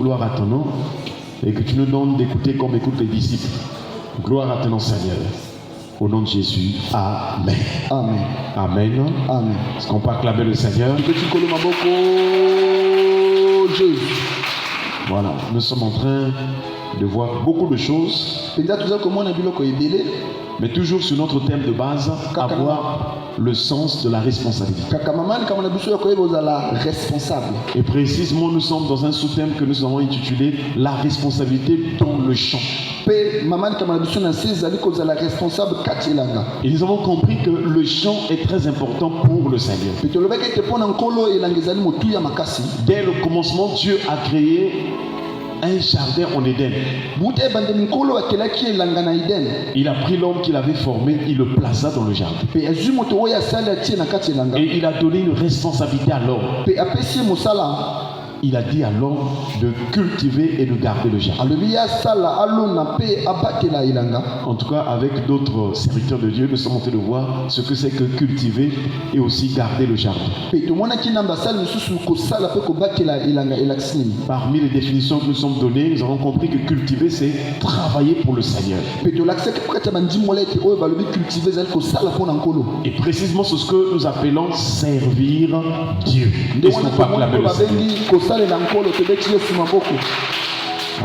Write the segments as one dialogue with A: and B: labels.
A: gloire à ton nom, et que tu nous donnes d'écouter comme écoutent les disciples. Gloire à ton nom, Seigneur. Au nom de Jésus, Amen.
B: Amen.
A: Amen.
B: Amen.
A: Est-ce qu'on peut acclamer le Seigneur? Voilà, nous sommes en train de voir beaucoup de choses, mais toujours sur notre thème de base, avoir le sens de la responsabilité. Et précisément, nous sommes dans un sous-thème que nous avons intitulé la responsabilité dans le champ. Et nous avons compris que le champ est très important pour le Seigneur. Dès le commencement, Dieu a créé un jardin en Éden. Il a pris l'homme qu'il avait formé, il le plaça dans le jardin. Et il a donné une responsabilité à l'homme. Il a dit à l'homme de cultiver et de garder le jardin. En tout cas, avec d'autres serviteurs de Dieu, nous sommes en train de voir ce que c'est que cultiver et aussi garder le jardin. Parmi les définitions que nous sommes données, nous avons compris que cultiver, c'est travailler pour le Seigneur. Et précisément, c'est ce que nous appelons servir Dieu. Est-ce qu'on peut acclamer le Seigneur?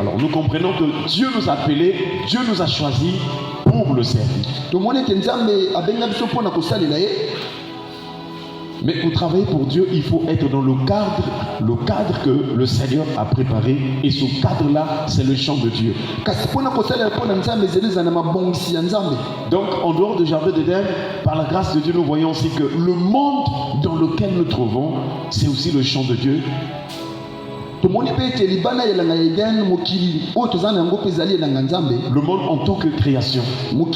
A: Alors nous comprenons que Dieu nous a appelés, Dieu nous a choisis pour le servir. Mais pour travailler pour Dieu, il faut être dans le cadre que le Seigneur a préparé. Et ce cadre-là, c'est le champ de Dieu. Donc, en dehors du jardin d'Éden, par la grâce de Dieu, nous voyons aussi que le monde dans lequel nous trouvons, c'est aussi le champ de Dieu. Le monde en tant que création. Nous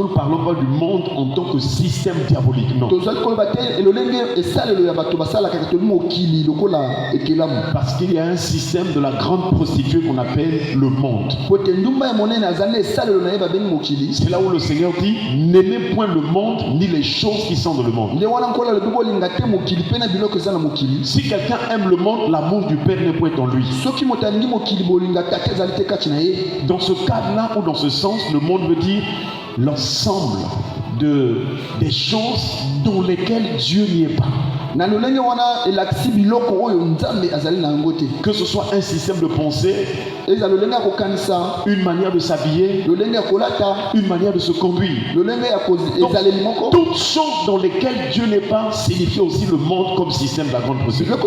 A: ne parlons pas du monde en tant que système diabolique, non. Parce qu'il y a un système de la grande prostituée qu'on appelle le monde. C'est là où le Seigneur dit: n'aimez point le monde ni les choses qui sont dans le monde. Si quelqu'un aime le monde, l'amour du Père n'est point en lui. Dans ce cadre-là ou dans ce sens, le monde veut dire l'ensemble des choses dans lesquelles Dieu n'y est pas. Que ce soit un système de pensée, une manière de s'habiller, une manière de se conduire. Donc, toutes choses dans lesquelles Dieu n'est pas signifie aussi le monde comme système de la grande procédure.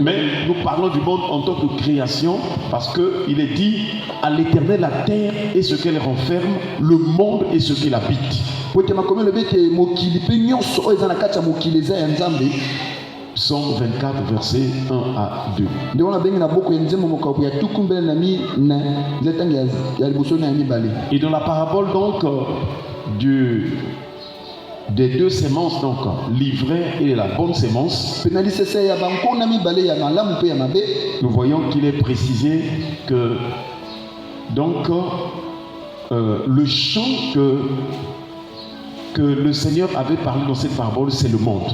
A: Mais nous parlons du monde en tant que création parce qu'il est dit à l'Éternel la terre et ce qu'elle renferme, le monde et ce qu'il habite. Psaume 24, versets 1 à 2. Et dans la parabole donc des deux sémences, donc l'ivraie et la bonne sémence, nous voyons qu'il est précisé que donc le champ que le Seigneur avait parlé dans cette parabole, c'est le monde.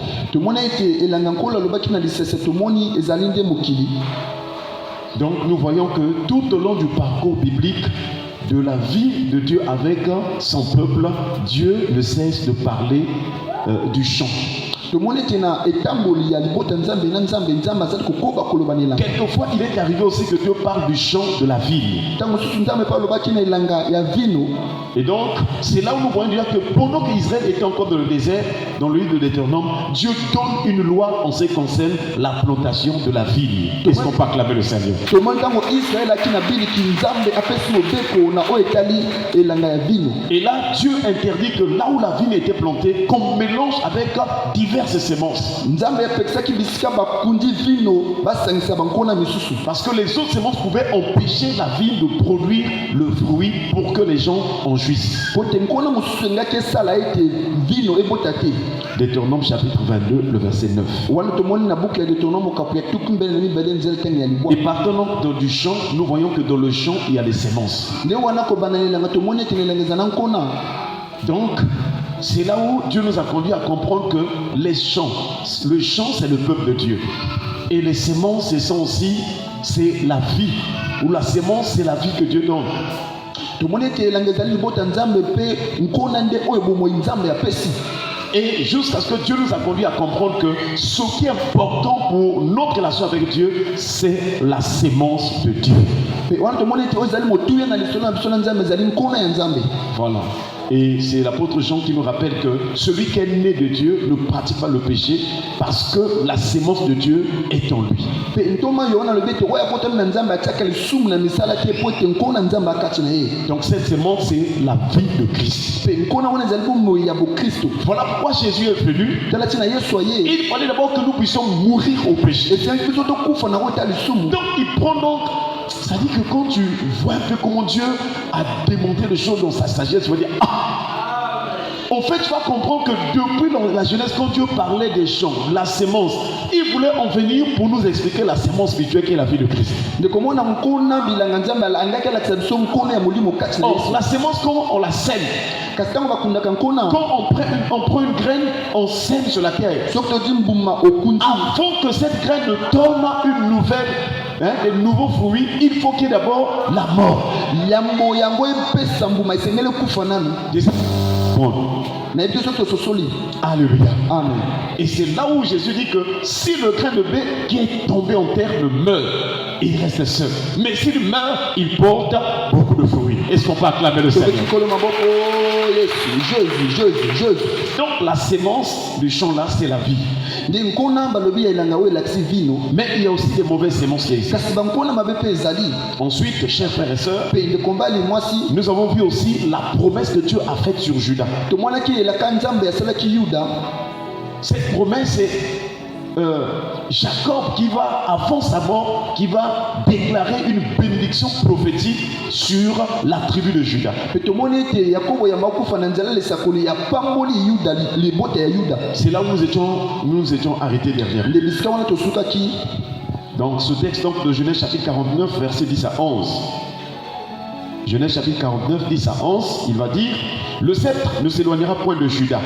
A: Donc nous voyons que tout au long du parcours biblique de la vie de Dieu avec son peuple, Dieu ne cesse de parler du champ. Quelquefois, il est arrivé aussi que Dieu parle du champ de la ville. Et donc, c'est là où nous voyons déjà que pendant qu'Israël était encore dans le désert, dans le livre de Deutéronome, Dieu donne une loi en ce qui concerne la plantation de la vigne. Est-ce qu'on peut acclamer le Seigneur? Et là, Dieu interdit que là où la vigne était plantée, qu'on mélange avec diverses semences. Parce que les autres semences pouvaient empêcher la vigne de produire le fruit pour que les gens en jouissent. Deutéronome chapitre 22, le verset 9. Et partant du champ, nous voyons que dans le champ, il y a des semences. Donc, c'est là où Dieu nous a conduit à comprendre que les champs, le champ c'est le peuple de Dieu. Et les semences, ce sont aussi, c'est la vie. Ou la semence, c'est la vie que Dieu donne. Et jusqu'à ce que Dieu nous a conduit à comprendre que ce qui est important pour notre relation avec Dieu, c'est la sémence de Dieu. Voilà. Et c'est l'apôtre Jean qui nous rappelle que celui qui est né de Dieu ne pratique pas le péché parce que la sémence de Dieu est en lui. Donc cette sémence, c'est la vie de Christ. Voilà pourquoi Jésus est venu. Il fallait d'abord que nous puissions mourir au péché. Donc il prend donc... Ça dit que quand tu vois un peu comment Dieu a démontré les choses dans sa sagesse, tu vas dire, en fait, tu vas comprendre que depuis la jeunesse, quand Dieu parlait des champs, la sémence, il voulait en venir pour nous expliquer la sémence spirituelle qui est la vie de Christ. Or, la sémence, comment on la sème? Quand on prend une graine, on sème sur la terre. Avant que cette graine ne donne une nouvelle, des nouveaux fruits, il faut qu'il y ait d'abord la mort. Alléluia. Amen. Et c'est là où Jésus dit que si le grain de blé qui est tombé en terre ne meurt, il reste seul. Mais s'il meurt, il porte beaucoup de fruits. Est-ce qu'on peut acclamer le Seigneur? Donc la sémence du champ là, c'est la vie. Mais il y a aussi des mauvaises sémences qui existent. Ensuite, chers frères et sœurs, nous avons vu aussi la promesse que Dieu a faite sur Judas. Cette promesse, c'est Jacob qui va, avant sa mort, qui va déclarer une bénédiction prophétique sur la tribu de Judas. C'est là où nous étions arrêtés derrière. Donc ce texte donc, de Genèse chapitre 49, verset 10 à 11. Genèse chapitre 49, 10 à 11, il va dire: le sceptre ne s'éloignera point de Judas,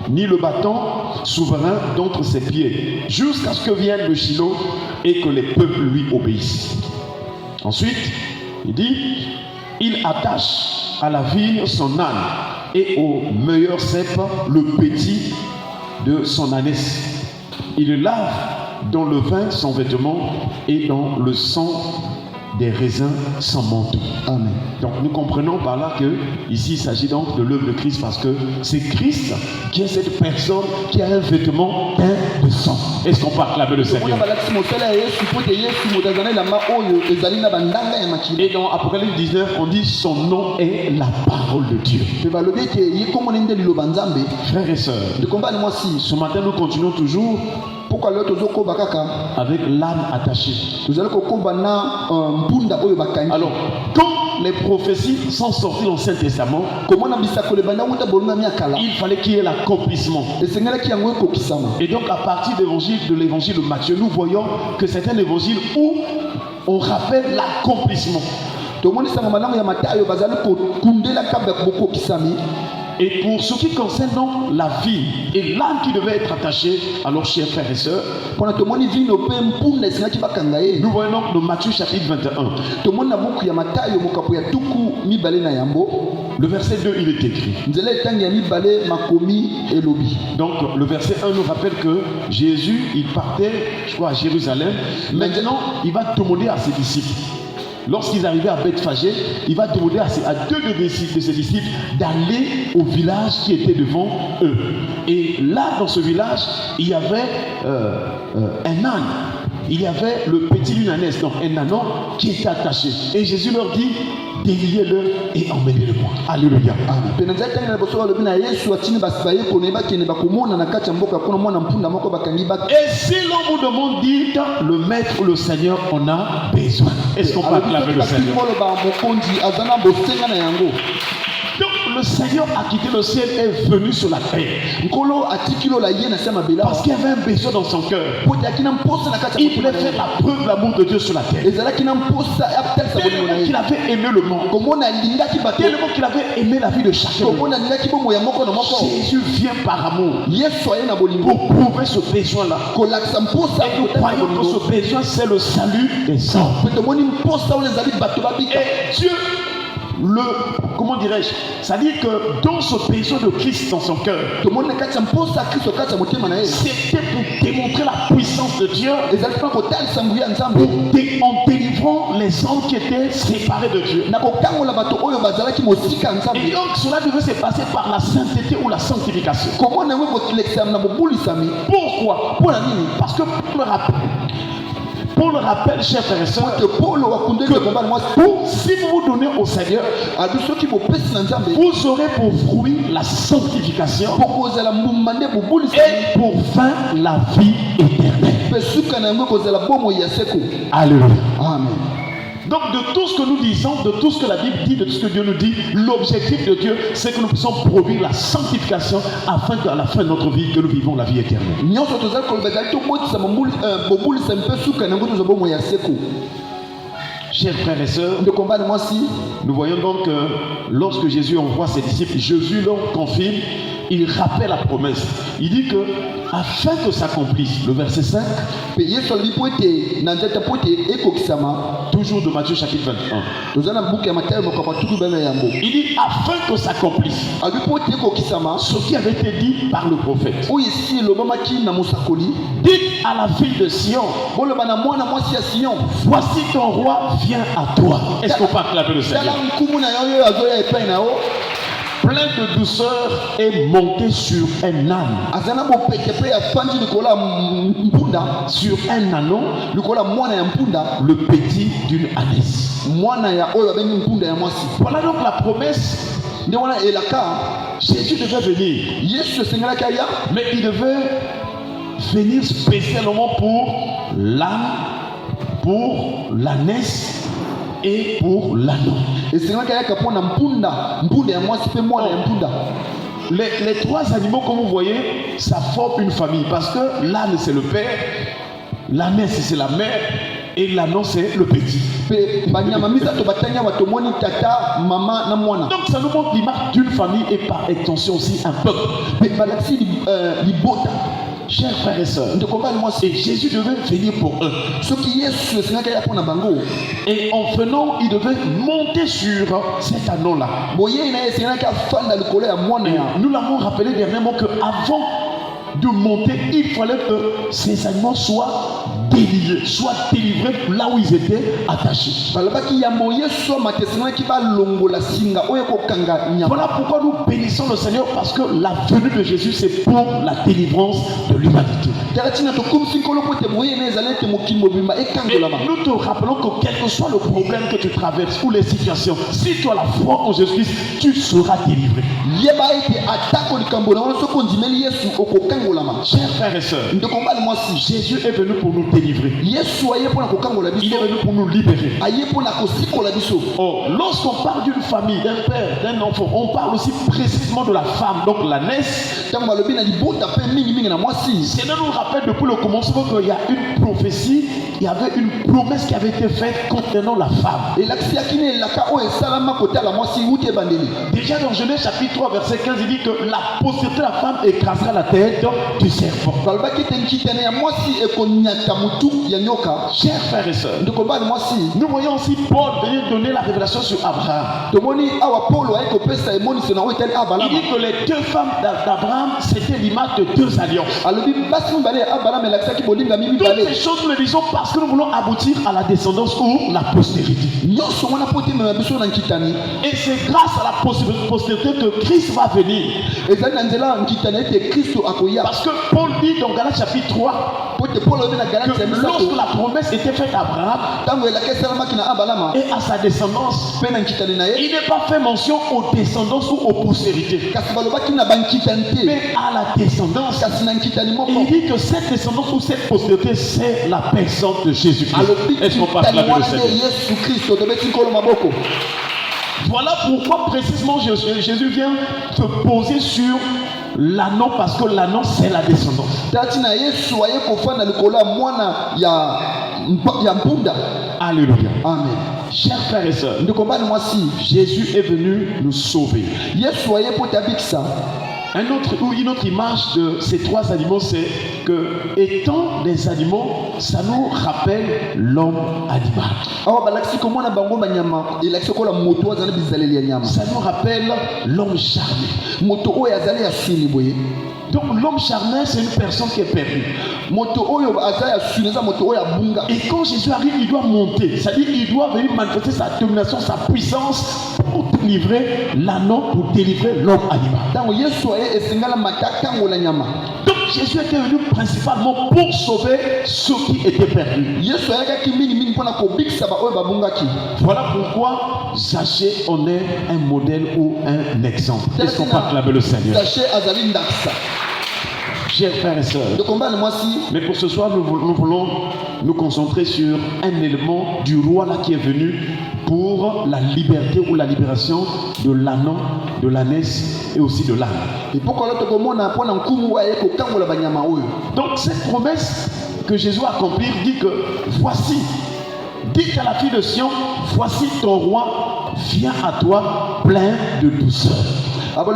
A: ni le bâton souverain d'entre ses pieds, jusqu'à ce que vienne le Shiloh et que les peuples lui obéissent. Ensuite, il dit: il attache à la vigne son âne, et au meilleur cep le petit de son ânesse. Il lave dans le vin son vêtement, et dans le sang des raisins sans manteau. Amen. Donc nous comprenons par là que ici il s'agit donc de l'œuvre de Christ, parce que c'est Christ qui est cette personne qui a un vêtement teint de sang. Est-ce qu'on peut acclamer le Seigneur? Et dans Apocalypse 19, on dit son nom est la parole de Dieu. Frères et sœurs, ce matin nous continuons toujours avec l'âme attachée. Alors, quand les prophéties sont sorties dans le Saint Testament, il fallait qu'il y ait l'accomplissement. Et donc à partir de l'évangile de Matthieu, nous voyons que c'est un évangile où on rappelle l'accomplissement. Et pour ce qui concerne donc la vie et l'âme qui devait être attachée, alors chers frères et sœurs, nous voyons donc dans Matthieu chapitre 21. Le verset 2, il est écrit. Donc le verset 1 nous rappelle que Jésus, il partait, je crois, à Jérusalem. Maintenant, il va demander à ses disciples. Lorsqu'ils arrivaient à Bethphagée, il va demander à deux de ses disciples d'aller au village qui était devant eux. Et là, dans ce village, il y avait un âne. Il y avait le petit d'une ânesse, donc un ânon qui était attaché. Et Jésus leur dit: déliez-le et emmenez-le-moi. Alléluia. Et si l'on vous demande, dites: le maître ou le Seigneur en a besoin. Est-ce qu'on peut acclamer le Seigneur? Donc le Seigneur a quitté le ciel et est venu sur la terre. Parce qu'il y avait un besoin dans son cœur. Il voulait faire la preuve de l'amour de Dieu sur la terre. Tellement qu'il avait aimé le monde. Tellement qu'il avait aimé la vie de chacun. Jésus vient par amour pour prouver ce besoin-là. Et nous croyons que ce besoin, c'est le salut des hommes. Et Dieu, comment dirais-je, c'est-à-dire que dans ce besoin de Christ dans son cœur, c'était pour démontrer la puissance de Dieu en délivrant les hommes qui étaient séparés de Dieu. Et donc cela devait se passer par la sainteté ou la sanctification. Pourquoi? Parce que Paul le rappelle, chers frères et sœurs, que si vous vous donnez au Seigneur, vous aurez pour fruit la sanctification et pour fin la vie éternelle. Alléluia. Amen. Donc de tout ce que nous disons, de tout ce que la Bible dit, de tout ce que Dieu nous dit, l'objectif de Dieu, c'est que nous puissions produire la sanctification afin qu'à la fin de notre vie, que nous vivons la vie éternelle. Chers frères et sœurs, nous voyons donc que lorsque Jésus envoie ses disciples, Jésus leur confirme, il rappelle la promesse. Il dit que afin que s'accomplisse, le verset 5, toujours de Matthieu chapitre 21. Il dit afin que s'accomplisse ce qui avait été dit par le prophète. Dites à la fille de Sion, voici ton roi vient à toi. Est-ce qu'on peut acclamer le Seigneur? Plein de douceur est monté sur un âne. Sur un ânon, le petit d'une ânesse. Voilà donc la promesse. Jésus devait venir, mais il devait venir spécialement pour l'âne, pour l'ânesse et pour l'ânon. Les trois animaux, comme vous voyez, ça forme une famille parce que l'âne c'est le père, l'ânesse c'est la mère et l'ânon c'est le petit. Donc ça nous montre l'image d'une famille et par extension aussi un peuple. Chers frères et sœurs, et Jésus devait venir pour eux. Et en venant, il devait monter sur cet ânon-là. Nous l'avons rappelé dernièrement qu'avant de monter, il fallait que ces animaux soient déliés, soient délivrés là où ils étaient attachés. Voilà pourquoi nous bénissons le Seigneur, parce que la venue de Jésus c'est pour la délivrance de l'humanité. Et nous te rappelons que quel que soit le problème que tu traverses ou les situations, si tu as la foi en Jésus-Christ, tu seras délivré. Chers frères et sœurs, Jésus est venu pour nous délivrer. Il est venu pour nous libérer. Oh, lorsqu'on parle d'une famille, d'un père, d'un enfant, on parle aussi précisément de la femme, donc l'ânesse. Seigneur nous rappelle depuis le commencement qu'il y a une prophétie, il y avait une promesse qui avait été faite concernant la femme. Déjà dans Genèse chapitre 3 verset 15, il dit que la postérité de la femme écrasera la tête du serpent. Chers frères et sœurs, nous voyons aussi Paul venir donner la révélation sur Abraham. Il dit que les deux femmes d'Abraham c'était l'image de deux alliances. Toutes ces choses nous les disons parce que nous voulons aboutir à la descendance ou la postérité. Et c'est grâce à la postérité que Christ va venir. Parce que Paul dit dans Galates chapitre 3 que lorsque la promesse était faite à Abraham et à sa descendance, il n'est pas fait mention aux descendances ou aux postérités, mais à la descendance. Et il dit que cette descendance ou cette postérité, c'est la personne de Jésus-Christ. Est-ce qu'on peut acclamer le Seigneur? Voilà pourquoi précisément Jésus vient te poser sur l'anneau, parce que l'anneau c'est la descendance. Alléluia.
B: Amen.
A: Chers frères et sœurs, Jésus est venu nous sauver. Une autre image de ces trois animaux, c'est que, étant des animaux, ça nous rappelle l'homme animal. Ça nous rappelle l'homme charnel. Donc l'homme charnel, c'est une personne qui est perdue. Et quand Jésus arrive, il doit monter. C'est-à-dire qu'il doit venir manifester sa domination, sa puissance pour délivrer l'anneau, pour délivrer l'homme animal. Donc Jésus était venu principalement pour sauver ceux qui étaient perdus. Voilà pourquoi Zaché en est un modèle ou un exemple. Est-ce qu'on peut acclamer le Seigneur? Chers frères et sœurs, mais pour ce soir, nous voulons nous concentrer sur un élément du roi là qui est venu pour la liberté ou la libération de l'âne, de l'ânesse et aussi de l'âne. Donc cette promesse que Jésus a accomplie dit que voici, dites à la fille de Sion, voici ton roi vient à toi plein de douceur. Donc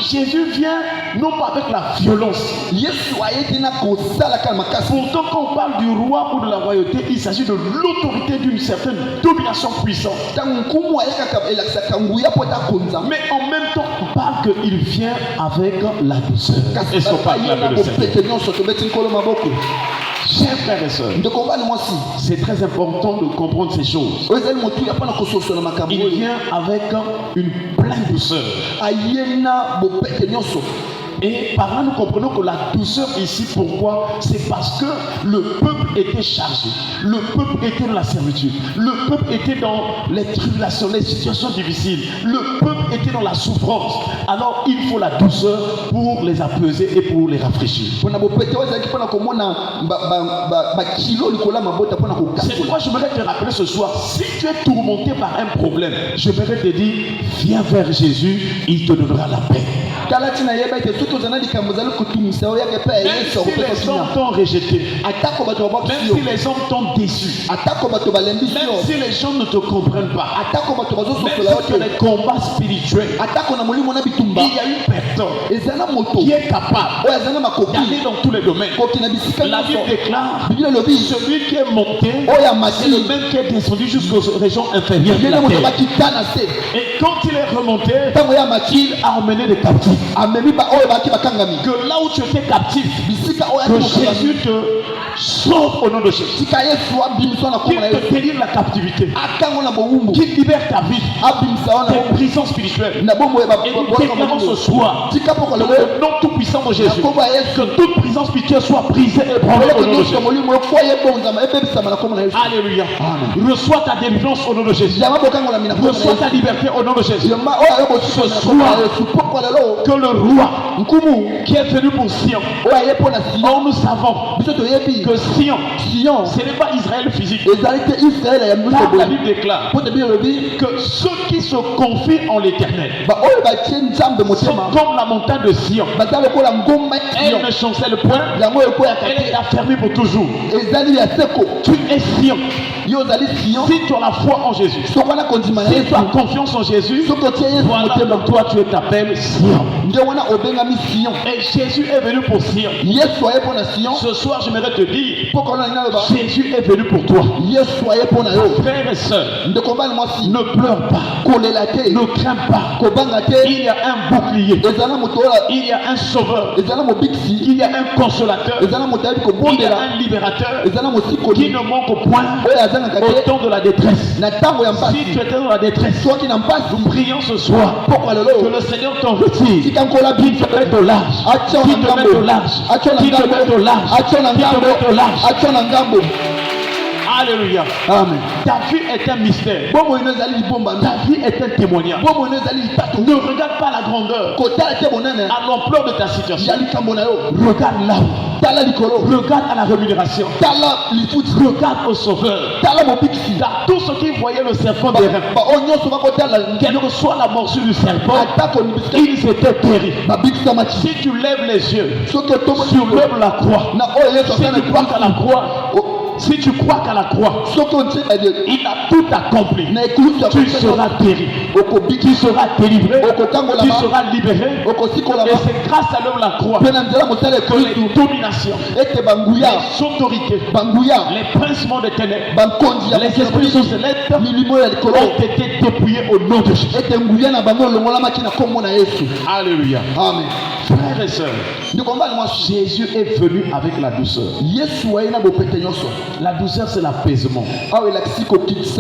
A: Jésus vient non pas avec la violence. Pourtant quand on parle du roi ou de la royauté, il s'agit de l'autorité d'une certaine domination puissante. Mais en même temps on parle qu'il vient avec la douceur. Est-ce qu'on parle de Seigneur? Chers frères et sœurs, c'est très important de comprendre ces choses. Il vient avec une pleine douceur. Et par là, nous comprenons que la douceur ici, pourquoi? C'est parce que le peuple était chargé. Le peuple était dans la servitude. Le peuple était dans les tribulations, les situations difficiles. Le peuple était dans la souffrance. Alors, il faut la douceur pour les apaiser et pour les rafraîchir. C'est pourquoi j'aimerais te rappeler ce soir, si tu es tourmenté par un problème, j'aimerais te dire, viens vers Jésus, il te donnera la paix. Même si les hommes t'ont rejeté, même si les hommes t'ont déçu, même si les gens ne te comprennent pas, même si tu as des combats spirituels, il y a une personne qui est capable d'aller dans tous les domaines. La Bible déclare, celui qui est monté, c'est le même qui est descendu jusqu'aux régions inférieures de la terre. Et quand il est remonté, il a emmené des captifs. Que là où tu étais captif, que Jésus te sauve au nom de Jésus. Qu'il te délivre la captivité, qu'il libère ta vie, tes prisons spirituelles. Et nous déclarons ce soir, dans le nom tout puissant de Jésus, que toute prison spirituelle soit brisée et brûlée au nom de Jésus. Alléluia. Reçois ta délivrance au nom de Jésus. Reçois ta liberté au nom de Jésus. Ce soir, que le roi qui est venu pour Sion, or nous savons que Sion, ce n'est pas Israël physique. Car la Bible déclare que ceux qui se confient en l'Éternel sont comme la montagne de Sion. Elle ne chancelle point, elle est affermie pour toujours. Tu es Sion. Si tu as la foi en Jésus, si tu as confiance en Jésus, voilà, toi tu t'appelles Sion. Et Jésus est venu pour Sion. Ce soir, j'aimerais te dire, Jésus est venu pour toi. Frères et sœurs, ne pleure pas, ne crains pas. Il y a un bouclier, il y a un sauveur, il y a un consolateur, il y a un libérateur qui ne manque point au temps de la détresse. Si tu étais dans la détresse, nous prions ce soir que le Seigneur t'en retire, qu'il te mette au large, qu'il te mette au large, qu'il te mette au large, qu'il te mette au large. Alléluia.
B: Amen.
A: Ta vie est un mystère. Ta vie est un témoignage. Ne regarde pas la grandeur, à l'ampleur de ta situation. Regarde là-haut. Regarde à la rémunération. Regarde au sauveur. Car tout ce qui voyait le serpent des reins, quelle que soit la morsure du serpent, ils étaient terribles. Si tu lèves les yeux sur la croix, si tu crois qu'à la croix, si tu crois qu'à la croix, il a tout accompli, tu seras guéri, tu seras délivré, tu seras libéré. Et c'est grâce à l'homme la croix que les dominations, les autorités, les principes des ténèbres, les esprits célestes ont été dépouillés au nom de Jésus. Alléluia.
B: Amen.
A: Frères et sœurs, Jésus est venu avec la douceur. La douceur, c'est l'apaisement.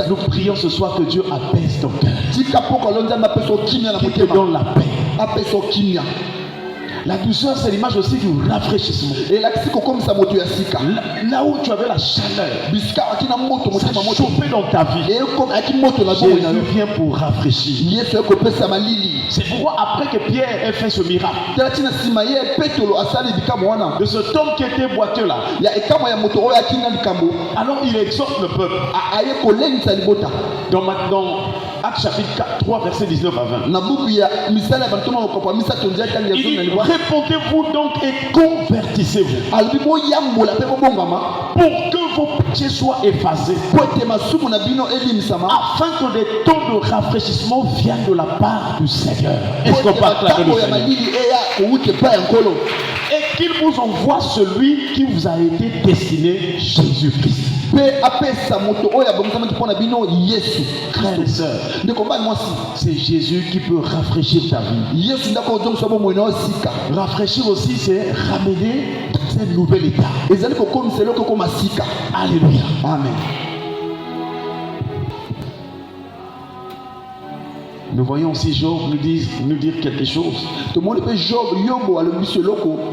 A: Nous prions ce soir que Dieu apaise ton cœur, qu'il te donne la paix. La douceur, c'est l'image aussi du rafraîchissement. Là où tu avais la chaleur, ça chauffait dans ta vie, Jésus vient pour rafraîchir. C'est pourquoi après que Pierre ait fait ce miracle, de cet homme qui était boiteux là, alors il exhorte le peuple. Dans Actes chapitre 3 verset 19 à 20, il dit, répondez-vous donc et convertissez-vous, pour que vos péchés soient effacés, afin que des temps de rafraîchissement viennent de la part du Seigneur. Est-ce qu'on parle là de Seigneur? Et qu'il vous envoie celui qui vous a été destiné, Jésus-Christ. Frères et sœurs, c'est Jésus qui peut rafraîchir ta vie. Rafraîchir aussi, c'est ramener dans un nouvel état. Alléluia.
B: Amen.
A: Nous voyons aussi Job nous dire quelque chose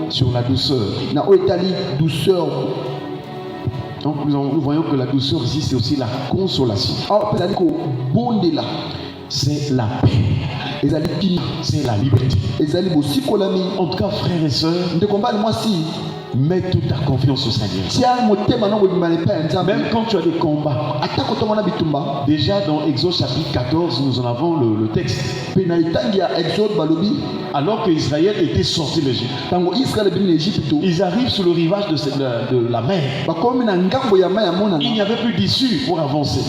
A: sur la douceur. Donc nous voyons que la douceur ici, c'est aussi la consolation. C'est la paix. C'est la liberté. En tout cas, frères et sœurs, mets toute ta confiance au Seigneur. Même quand tu as des combats. Déjà dans Exode chapitre 14, nous en avons le texte. Alors que Israël était sorti de l'Égypte, ils arrivent sur le rivage de la mer. Il n'y avait plus d'issue pour avancer.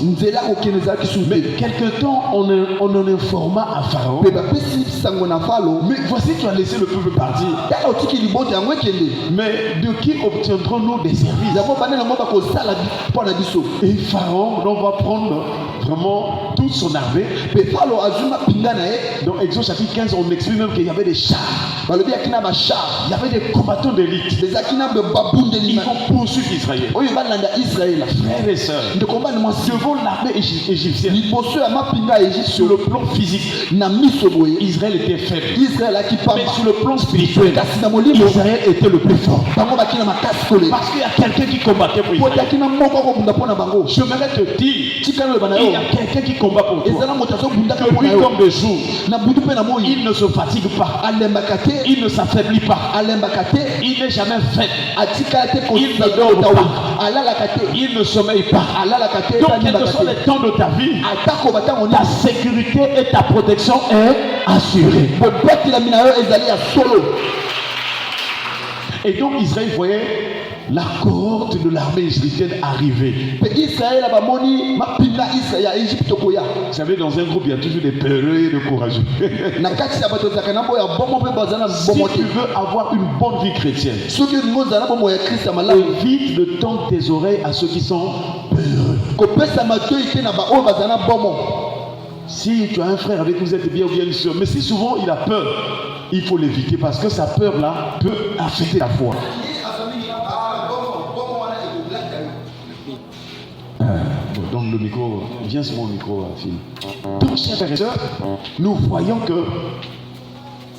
A: Mais quelque temps, on en informa à Pharaon. Mais voici, tu as laissé le peuple partir. Mais de qui obtiendrons-nous des services? Et Pharaon, on va prendre vraiment toute son armée. Dans Exode chapitre 15, on explique même qu'il y avait des chars. Il y avait des combattants d'élite. Ils vont poursuivre Israël. Frères et sœurs, devant l'armée égyptienne, sur le plan physique, Israël était faible. Mais sur le plan spirituel, Israël était le plus fort. Parce qu'il y a quelqu'un qui combattait pour Israël. J'aimerais te dire, il y a quelqu'un qui combat pour toi. Que lui, comme de jour, il ne se fatigue pas. Il ne s'affaiblit pas. Il n'est jamais faible. Il ne dort pas. Il ne sommeille pas. Donc, quels que soient les temps de ta vie, ta sécurité et ta protection est assurée. Et donc Israël voyait la cohorte de l'armée égyptienne arriver. Vous savez, dans un groupe, il y a toujours des peureux et des courageux. Si tu veux avoir une bonne vie chrétienne, évite de tendre tes oreilles à ceux qui sont peureux. Si tu as un frère avec qui vous êtes bien ou bien une soeur, mais si souvent il a peur, il faut l'éviter parce que sa peur là peut affecter la foi. Donc le micro, viens sur mon micro, Phil. Donc chers frères et sœurs, nous voyons que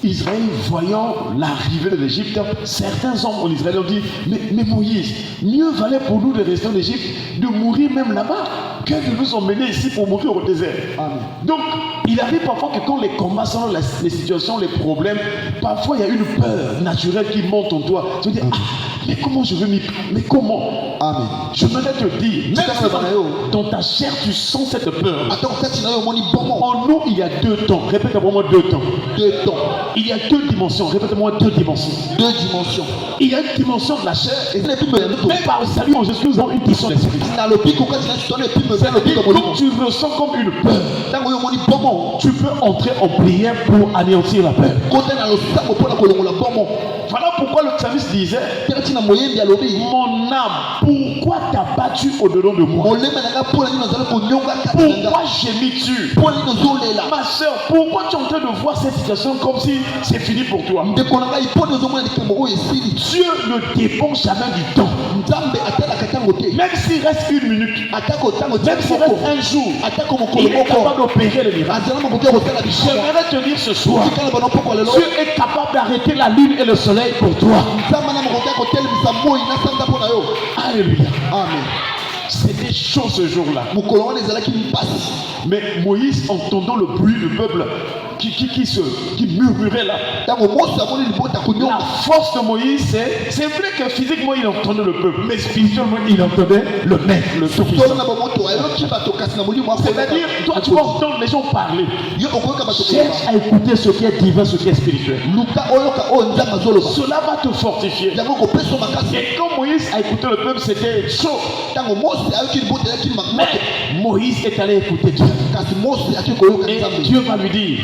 A: Israël, voyant l'arrivée de l'Égypte, certains hommes en Israël ont dit, mais Moïse, mieux valait pour nous de rester en Égypte, de mourir même là-bas, que de nous emmener ici pour mourir au désert. Amen. Donc, il arrive parfois que quand les combats sont les situations, les problèmes, parfois il y a une peur naturelle qui monte en toi. Tu te dis, mais comment je veux m'y... Mais comment? Amen. Je voudrais te dire, même si dans ta chair tu sens cette peur. En nous, il y a deux temps. Répète-moi deux temps. Deux temps. Il y a deux dimensions. Répète-moi deux dimensions. Deux dimensions. Il y a une dimension de la chair. Mais par le salut en Jésus, nous avons une dimension de l'esprit. C'est quand tu ressens comme une peur, tu peux entrer en prière pour anéantir la peur. Voilà pourquoi le psalmiste disait, mon âme, pourquoi t'as battu au-dedans de moi? Pourquoi gémis-tu? Ma soeur, pourquoi tu es en train de voir cette situation comme si c'est fini pour toi? Dieu ne dépend jamais du temps. Même s'il reste une minute, même s'il reste un jour, il est capable d'opérer le miracle. J'aimerais te dire ce soir, Dieu est capable d'arrêter la lune et le soleil pour toi. Alléluia. Amen. C'était chaud ce jour-là. Mais Moïse, entendant le bruit du peuple qui murmurait là, la force de Moïse, c'est vrai que physiquement il entendait le peuple, mais spirituellement il entendait le maître, le Tout-Puissant. C'est-à-dire, toi tu vas entendre les gens parler. Cherche à écouter ce qui est divin, ce qui est spirituel. Cela va te fortifier. Et quand Moïse a écouté le peuple, c'était chaud. Mais Moïse est allé écouter Dieu. Et Dieu va lui dire,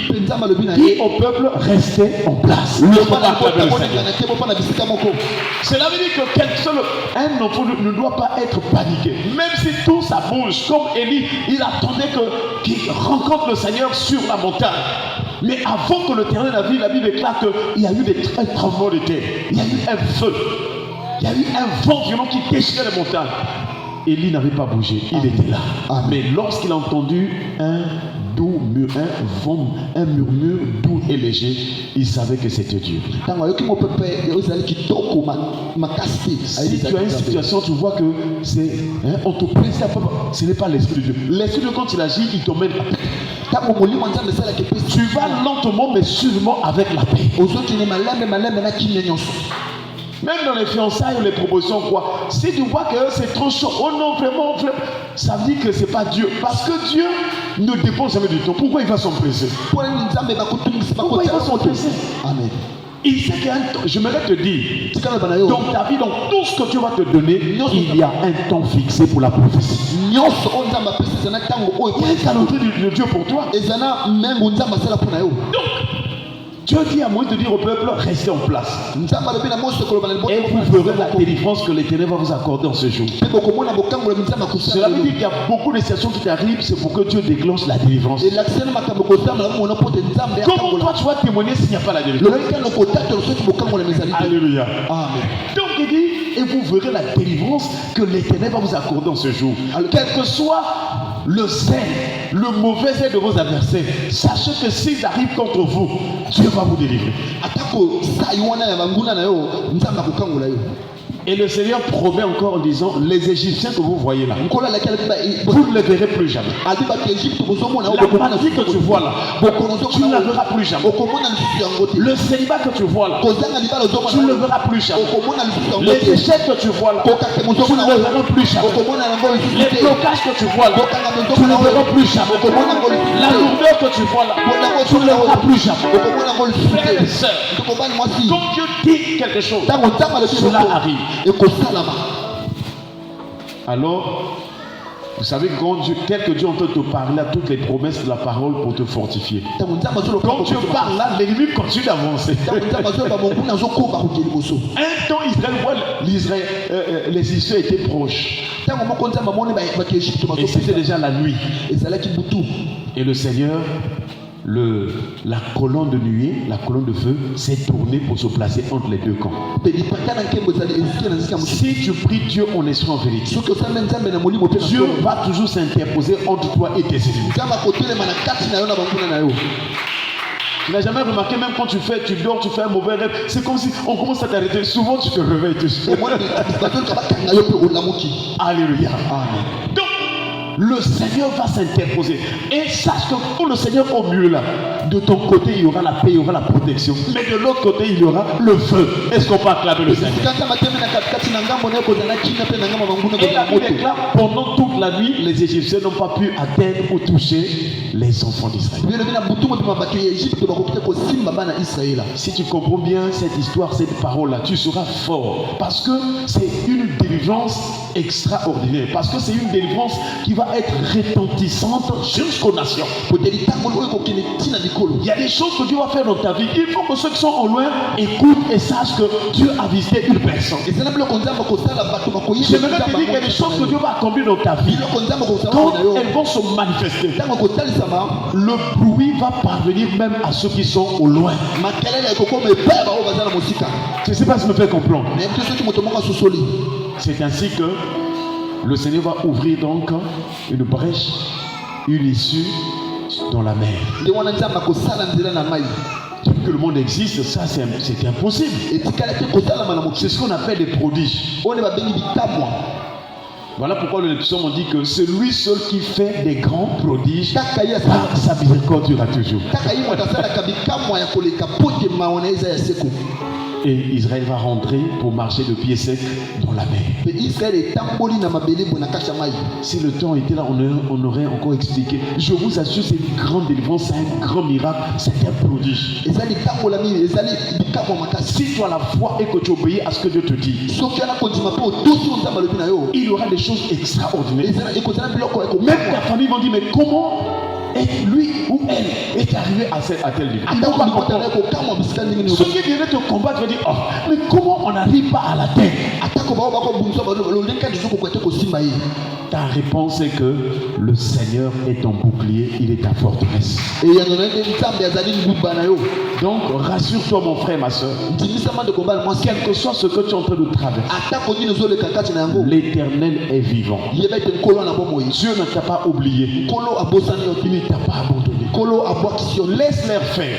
A: dis au peuple, restez en place. Cela veut dire que un enfant ne doit pas être paniqué. Même si tout ça bouge, comme Élie, il attendait qu'il rencontre le Seigneur sur la montagne. Mais avant que le terrain la Bible déclare qu'il y a eu un tremblement de terre. Il y a eu un feu. Il y a eu un vent violent qui déchirait les montagnes. Élie n'avait pas bougé, il était là. Mais lorsqu'il a entendu un murmure doux et léger, il savait que c'était Dieu. Si tu as une situation, tu vois que c'est, on te plaît, ce n'est pas l'esprit de Dieu. L'esprit de Dieu, quand il agit, il t'emmène à paix. Tu vas lentement mais sûrement avec la paix. Même dans les fiançailles ou les propositions, quoi. Si tu vois que c'est trop chaud, oh non, vraiment, ça veut dire que c'est pas Dieu. Parce que Dieu ne dépend jamais du temps. Pourquoi il va s'empresser? Pourquoi il va s'empresser? Amen. Il sait qu'il y a un temps. J'aimerais te dire, dans ta vie, dans tout ce que Dieu va te donner, il y a un temps fixé pour la prophétie. Il y a un calendrier de Dieu pour toi. Donc, Dieu dit à Moïse de dire au peuple, restez en place. Et vous verrez la délivrance que l'Éternel va vous accorder en ce jour. Cela veut dire qu'il y a beaucoup de situations qui t'arrivent, c'est pour que Dieu déclenche la délivrance. Comment toi tu vas témoigner s'il n'y a pas la délivrance? Alléluia. Amen. Donc il dit, et vous verrez la délivrance que l'Éternel va vous accorder en ce jour. Quel que soit le zèle, le mauvais zèle de vos adversaires, sachez que s'ils arrivent contre vous, Dieu va vous délivrer. Et le Seigneur promet encore en disant, les Égyptiens que vous voyez là, vous ne les verrez plus jamais. La maladie que tu vois là, tu ne la verras plus jamais. Le célibat que tu vois là, tu ne le verras plus jamais. Les échecs que tu vois là, tu ne le verras plus jamais. Les blocages que tu vois là, tu ne le verras plus jamais. La lourdeur que tu vois là, tu ne le verras plus jamais. Frères et sœurs, quand Dieu dit quelque chose, cela arrive. Alors, vous savez, tel que Dieu entend te parler à toutes les promesses de la parole pour te fortifier. Quand Dieu parle là, l'ennemi continue d'avancer. Un temps, Israël voit les Égyptiens étaient proches. Et c'était déjà la nuit. Et le Seigneur, la colonne de nuée, la colonne de feu s'est tournée pour se placer entre les deux camps. Si tu pries Dieu en esprit en vérité, Dieu va toujours s'interposer entre toi et tes ennemis. Tu n'as jamais remarqué, même quand tu dors, tu fais un mauvais rêve, c'est comme si on commence à t'arrêter. Souvent, tu te réveilles dessus. Alléluia. Amen. Donc, le Seigneur va s'interposer. Et sache que pour le Seigneur au mieux là, de ton côté il y aura la paix, il y aura la protection. Mais de l'autre côté il y aura le feu. Est-ce qu'on peut acclamer le Seigneur? Et la Bible déclare, pendant toute la nuit, les Égyptiens n'ont pas pu atteindre ou toucher les enfants d'Israël. Si tu comprends bien cette histoire, cette parole là, tu seras fort. Parce que c'est une délivrance extraordinaire. Parce que c'est une délivrance qui va être retentissante jusqu'aux nations. Il y a des choses que Dieu va faire dans ta vie. Il faut que ceux qui sont au loin écoutent et sachent que Dieu a visité une personne. J'aimerais te dire qu'il y a des choses que Dieu va accomplir dans ta vie. Quand elles vont se manifester, le bruit va parvenir même à ceux qui sont au loin. Je ne sais pas si me fait comprendre. C'est ainsi que le Seigneur va ouvrir donc une brèche, une issue dans la mer. Que le monde existe, ça c'est impossible. C'est ce qu'on appelle des prodiges. Voilà pourquoi le psaume dit que c'est lui seul qui fait des grands prodiges. Par sa miséricorde durera toujours. Et Israël va rentrer pour marcher de pied sec dans la mer. Si le temps était là, on aurait encore expliqué. Je vous assure, c'est une grande délivrance, c'est un grand miracle, c'est un prodige. Si tu as la foi et que tu obéis à ce que Dieu te dit, il y aura des choses extraordinaires. Même ta famille va dire, mais comment lui ou elle est arrivé à tel niveau? Ceux qui viennent te combattre vont dire, oh, mais comment on n'arrive pas à la terre? Ta réponse est que le Seigneur est ton bouclier, il est ta forteresse. Donc rassure-toi mon frère, ma soeur. Quel que soit ce que tu es en train de traverser, l'Éternel est vivant. Dieu ne t'a pas oublié. Il ne t'a pas abandonné. Laisse-les faire.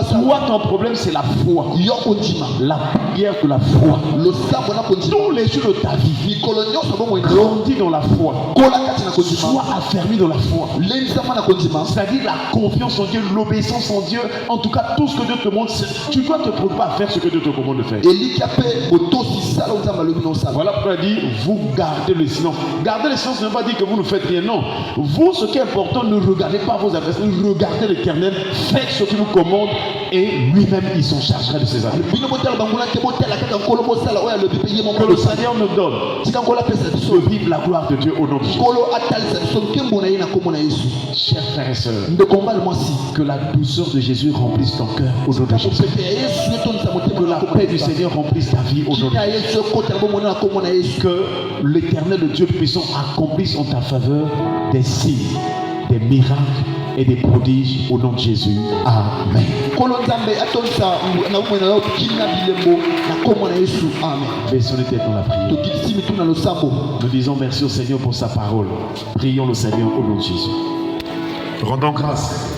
A: Toi, ton problème, c'est la foi. La prière de la foi. Tous les jours de ta vie, grandis dans la foi. Sois affermi dans la foi. C'est-à-dire la confiance en Dieu, l'obéissance en Dieu. En tout cas, tout ce que Dieu te demande, tu dois te préoccuper à faire ce que Dieu te commande de faire. Voilà pourquoi il dit, vous gardez le silence. Garder le silence ne veut pas dire que vous ne faites rien, non. Vous, ce qui est important, ne regardez pas vos adversaires, regardez l'Éternel, faites ce qu'il vous commande et lui-même il s'en chargera de ses affaires. Que le Seigneur nous donne de vivre la gloire de Dieu au nom de Jésus. Chers frères et sœurs, que la douceur de Jésus remplisse ton cœur au nom de Jésus. Que la paix du Seigneur remplisse ta vie au nom de Jésus. Que l'Éternel, le Dieu puissant, accomplisse en ta faveur des signes, des miracles et des prodiges au nom de Jésus. Amen. Baissons les têtes dans la prière. Nous disons merci au Seigneur pour sa parole. Prions le Seigneur au nom de Jésus. Rendons grâce.